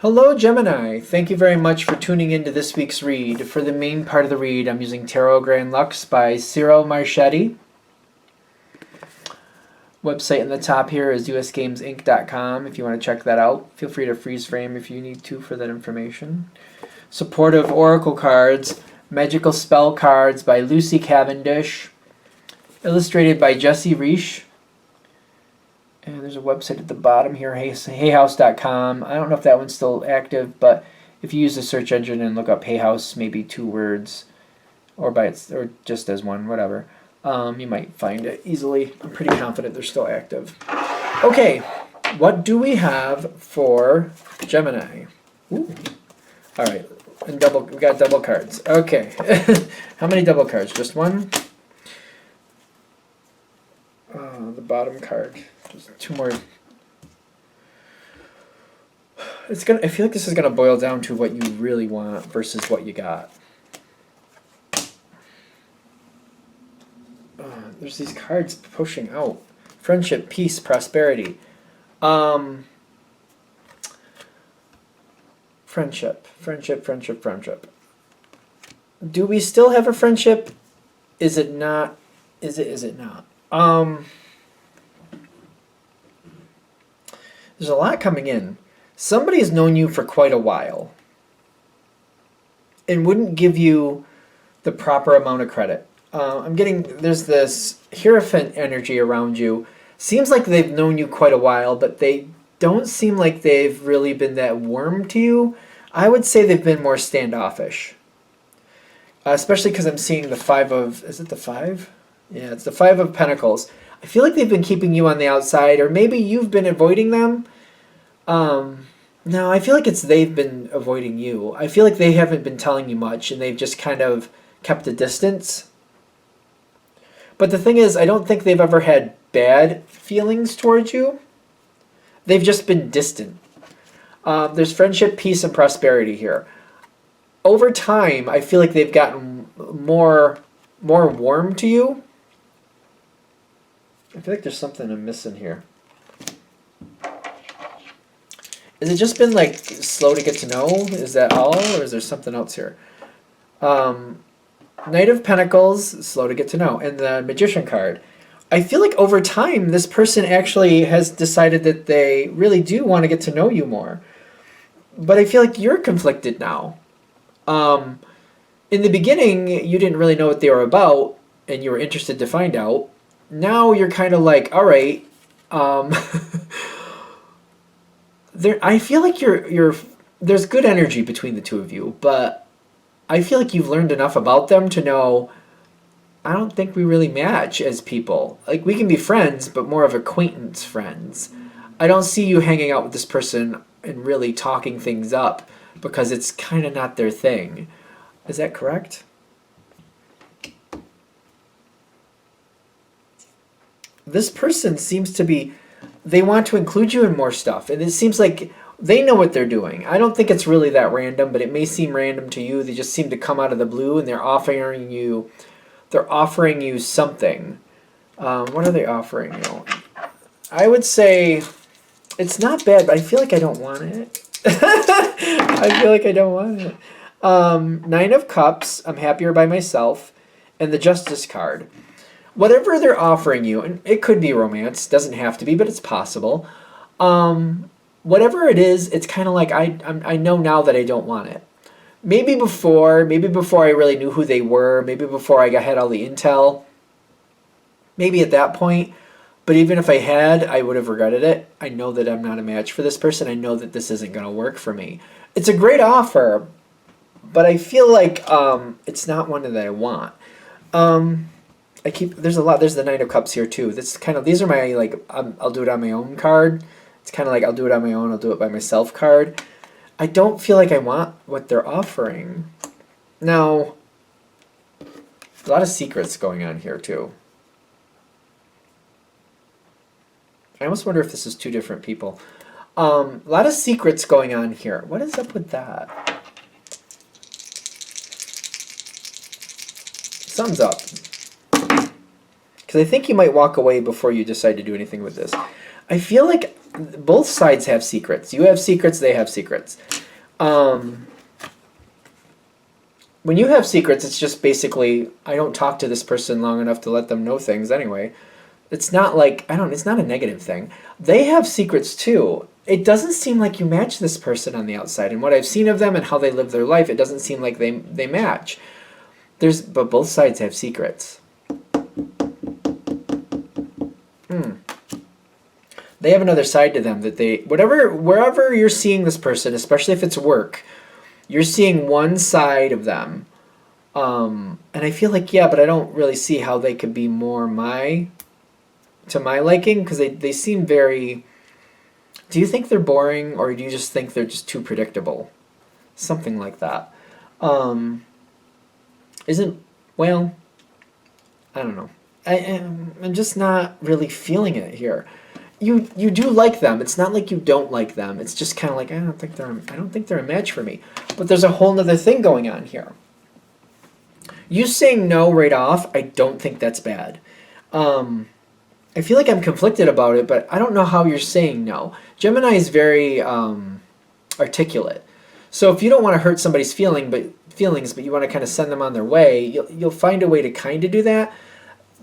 Hello, Gemini. Thank you very much for tuning in to this week's read. For the main part of the read, I'm using Tarot Grand Lux by Cyril Marchetti. Website in the top here is usgamesinc.com if you want to check that out. Feel free to freeze frame if you need to for that information. Supportive Oracle cards, Magical Spell cards by Lucy Cavendish. Illustrated by Jesse Reish. And there's a website at the bottom here, hayhouse.com. I don't know if that one's still active, but if you use the search engine and look up Hay House, maybe 2 words, or or just as one, whatever, you might find it easily. I'm pretty confident they're still active. Okay, what do we have for Gemini? Ooh. All right, and we got double cards. Okay, how many double cards? Just one? The bottom card. Just 2 more. I feel like this is gonna boil down to what you really want versus what you got. There's these cards pushing out. Friendship, peace, prosperity. Friendship. Do we still have a friendship? Is it not? Is it not? There's a lot coming in. Somebody's known you for quite a while and wouldn't give you the proper amount of credit. There's this Hierophant energy around you. Seems like they've known you quite a while, but they don't seem like they've really been that warm to you. I would say they've been more standoffish. Especially because I'm seeing the 5 of... Is it the 5? Yeah, it's the 5 of Pentacles. I feel like they've been keeping you on the outside, or maybe you've been avoiding them. No, I feel like they've been avoiding you. I feel like they haven't been telling you much, and they've just kind of kept a distance. But the thing is, I don't think they've ever had bad feelings towards you. They've just been distant. There's friendship, peace, and prosperity here. Over time, I feel like they've gotten more warm to you. I feel like there's something I'm missing here. Has it just been like slow to get to know? Is that all? Or is there something else here? Knight of Pentacles, slow to get to know. And the Magician card. I feel like over time, this person actually has decided that they really do want to get to know you more. But I feel like you're conflicted now. In the beginning, you didn't really know what they were about, and you were interested to find out. Now you're kind of like, all right. I feel like there's good energy between the two of you, but I feel like you've learned enough about them to know I don't think we really match as people. Like, we can be friends, but more of acquaintance friends. I don't see you hanging out with this person and really talking things up because it's kind of not their thing. Is that correct? This person seems to be, they want to include you in more stuff. And it seems like they know what they're doing. I don't think it's really that random, but it may seem random to you. They just seem to come out of the blue and they're offering you something. What are they offering you? I would say it's not bad, but I feel like I don't want it. I feel like I don't want it. 9 of Cups, I'm happier by myself, and the Justice card. Whatever they're offering you, and it could be romance, doesn't have to be, but it's possible. Whatever it is, it's kind of like I know now that I don't want it. Maybe before I really knew who they were, maybe before I had all the intel, maybe at that point. But even if I had, I would have regretted it. I know that I'm not a match for this person. I know that this isn't going to work for me. It's a great offer, but I feel like it's not one that I want. There's the 9 of Cups here too. These are my I'll do it on my own card. It's kind of like I'll do it on my own, I'll do it by myself card. I don't feel like I want what they're offering. Now, a lot of secrets going on here too. I almost wonder if this is 2 different people. A lot of secrets going on here. What is up with that? Thumbs up. Because I think you might walk away before you decide to do anything with this. I feel like both sides have secrets. You have secrets, they have secrets. When you have secrets, it's just basically, I don't talk to this person long enough to let them know things anyway. It's not like, it's not a negative thing. They have secrets too. It doesn't seem like you match this person on the outside. And what I've seen of them and how they live their life, it doesn't seem like they match. But both sides have secrets. They have another side to them that wherever you're seeing this person, especially if it's work, you're seeing one side of them. And I feel like, but I don't really see how they could be more to my liking, because they seem very... Do you think they're boring, or do you just think they're just too predictable? Something like that. Well, I don't know. I'm just not really feeling it here. You do like them. It's not like you don't like them. It's just kind of like, I don't think they're a match for me. But there's a whole nother thing going on here. You saying no right off, I don't think that's bad. I feel like I'm conflicted about it, but I don't know how you're saying no. Gemini is very articulate. So if you don't want to hurt somebody's feelings, but you want to kind of send them on their way, you'll find a way to kind of do that.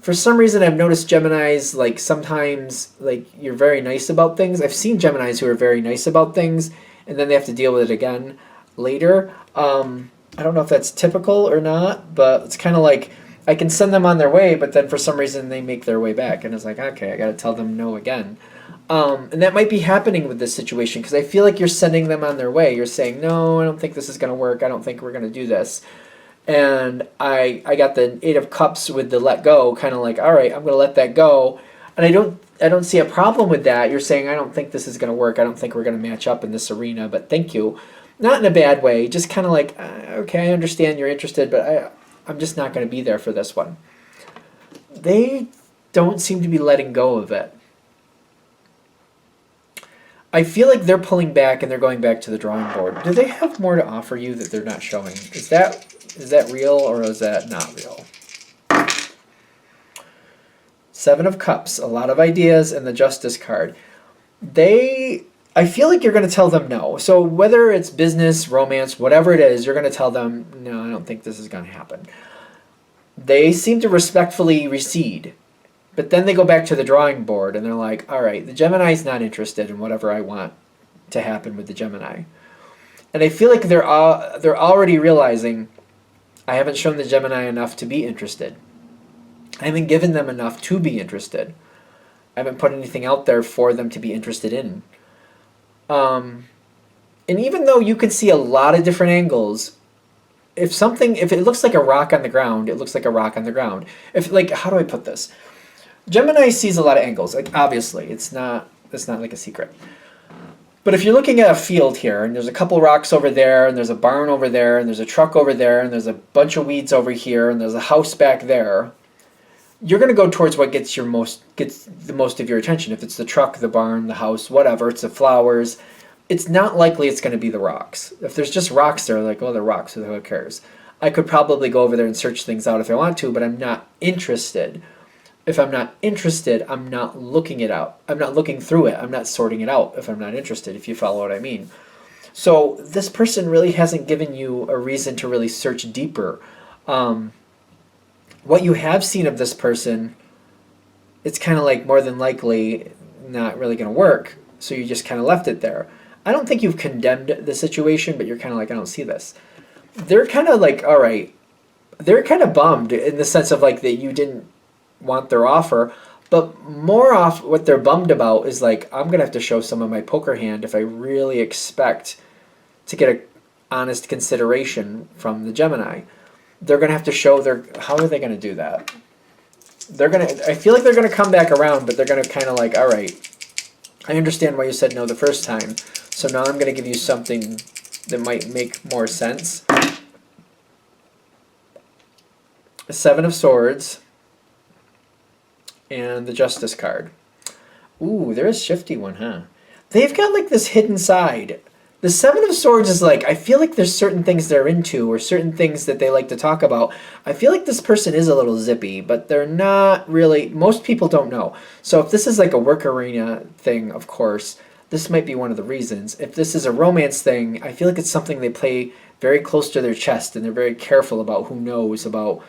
For some reason, I've noticed Geminis, like, sometimes, like, you're very nice about things. I've seen Geminis who are very nice about things, and then they have to deal with it again later. I don't know if that's typical or not, but it's kind of like, I can send them on their way, but then for some reason they make their way back. And it's like, okay, I got to tell them no again. And that might be happening with this situation, because I feel like you're sending them on their way. You're saying, no, I don't think this is going to work. I don't think we're going to do this. And I got the Eight of Cups with the let go, kind of like, all right, I'm going to let that go. And I don't see a problem with that. You're saying, I don't think this is going to work. I don't think we're going to match up in this arena, but thank you. Not in a bad way, just kind of like, okay, I understand you're interested, but I'm just not going to be there for this one. They don't seem to be letting go of it. I feel like they're pulling back and they're going back to the drawing board. Do they have more to offer you that they're not showing? Is that real, or is that not real? Seven of Cups, a lot of ideas, and the Justice card. I feel like you're going to tell them no. So whether it's business, romance, whatever it is, you're going to tell them, no, I don't think this is going to happen. They seem to respectfully recede. But then they go back to the drawing board and they're like, all right, the Gemini's not interested in whatever I want to happen with the Gemini. And I feel like they're already realizing, I haven't shown the Gemini enough to be interested. I haven't given them enough to be interested. I haven't put anything out there for them to be interested in. And even though you can see a lot of different angles, if it looks like a rock on the ground, it looks like a rock on the ground. How do I put this? Gemini sees a lot of angles. Like, obviously, it's not like a secret. But if you're looking at a field here, and there's a couple rocks over there, and there's a barn over there, and there's a truck over there, and there's a bunch of weeds over here, and there's a house back there, you're going to go towards what gets the most of your attention. If it's the truck, the barn, the house, whatever, it's the flowers, it's not likely it's going to be the rocks. If there's just rocks there, like, oh, they're rocks, so who cares? I could probably go over there and search things out if I want to, but I'm not interested. If I'm not interested, I'm not looking it out. I'm not looking through it. I'm not sorting it out if I'm not interested, if you follow what I mean. So this person really hasn't given you a reason to really search deeper. What you have seen of this person, it's kind of like more than likely not really going to work, so you just kind of left it there. I don't think you've condemned the situation, but you're kind of like, I don't see this. They're kind of like, all right. They're kind of bummed in the sense of like that you didn't want their offer, but more off what they're bummed about is like, I'm going to have to show some of my poker hand if I really expect to get an honest consideration from the Gemini. They're going to have to show how are they going to do that? I feel like they're going to come back around, but they're going to kind of like, all right, I understand why you said no the first time, so now I'm going to give you something that might make more sense. A Seven of Swords and the Justice card. Ooh, there is a shifty one, huh? They've got like this hidden side. The Seven of Swords is like, I feel like there's certain things they're into or certain things that they like to talk about. I feel like this person is a little zippy, but they're not really, most people don't know. So if this is like a work arena thing, of course, this might be one of the reasons. If this is a romance thing, I feel like it's something they play very close to their chest and they're very careful about who knows about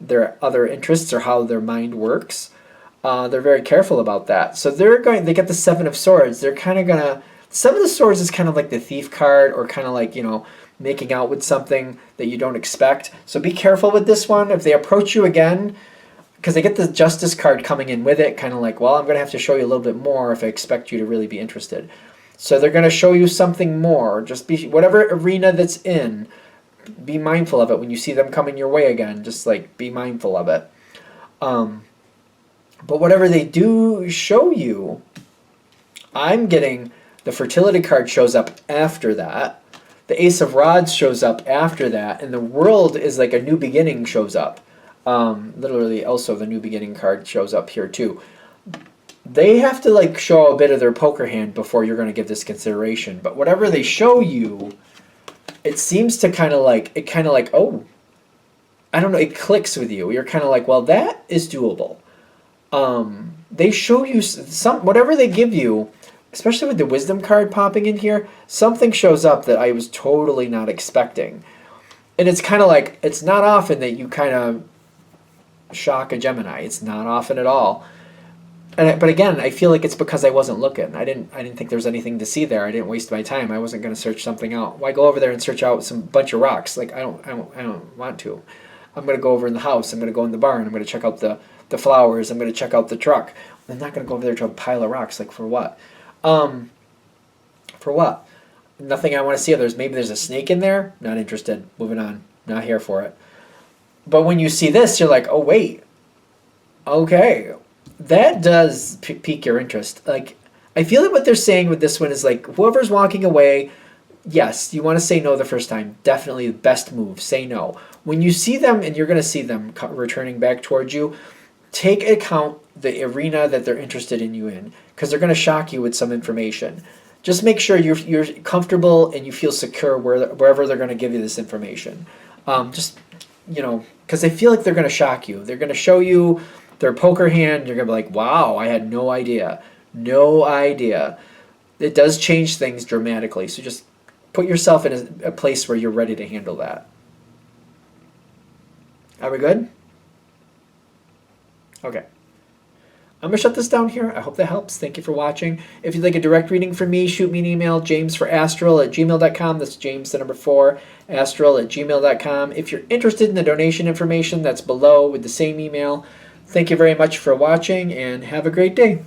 their other interests or how their mind works. They're very careful about that. So they get the Seven of Swords. They're kind of gonna, Seven of Swords is kind of like the thief card or kind of like, making out with something that you don't expect. So be careful with this one. If they approach you again, because they get the Justice card coming in with it, kind of like, well, I'm going to have to show you a little bit more if I expect you to really be interested. So they're going to show you something more. Just be, whatever arena that's in, be mindful of it when you see them coming your way again. Just like be mindful of it. But whatever they do show you, I'm getting the Fertility card shows up after that. The Ace of Rods shows up after that. And the World is like a new beginning shows up. Literally also the New Beginning card shows up here too. They have to like show a bit of their poker hand before you're going to give this consideration. But whatever they show you, it seems to kind of like, oh, I don't know, it clicks with you. You're kind of like, well, that is doable. They show you whatever they give you, especially with the Wisdom card popping in here, something shows up that I was totally not expecting. And it's kind of like, it's not often that you kind of shock a Gemini. It's not often at all. But again, I feel like it's because I wasn't looking. I didn't think there was anything to see there. I didn't waste my time. I wasn't going to search something out. Why go over there and search out some bunch of rocks? Like I don't want to. I'm going to go over in the house. I'm going to go in the barn. I'm going to check out the flowers. I'm going to check out the truck. I'm not going to go over there to a pile of rocks. Like for what? For what? Nothing I want to see. Maybe there's a snake in there. Not interested. Moving on. Not here for it. But when you see this, you're like, oh wait. Okay. That does pique your interest. Like, I feel like what they're saying with this one is like, whoever's walking away, yes, you want to say no the first time. Definitely the best move. Say no. When you see them, and you're going to see them returning back towards you, take account the arena that they're interested in you in, because they're going to shock you with some information. Just make sure you're comfortable and you feel secure wherever they're going to give you this information. Because I feel like they're going to shock you. They're going to show you their poker hand. You're going to be like, wow, I had no idea. No idea. It does change things dramatically. So just put yourself in a place where you're ready to handle that. Are we good? Okay. I'm going to shut this down here. I hope that helps. Thank you for watching. If you'd like a direct reading from me, shoot me an email, jamesforastral@gmail.com. That's James, the number 4, astral@gmail.com. If you're interested in the donation information, that's below with the same email. Thank you very much for watching, and have a great day.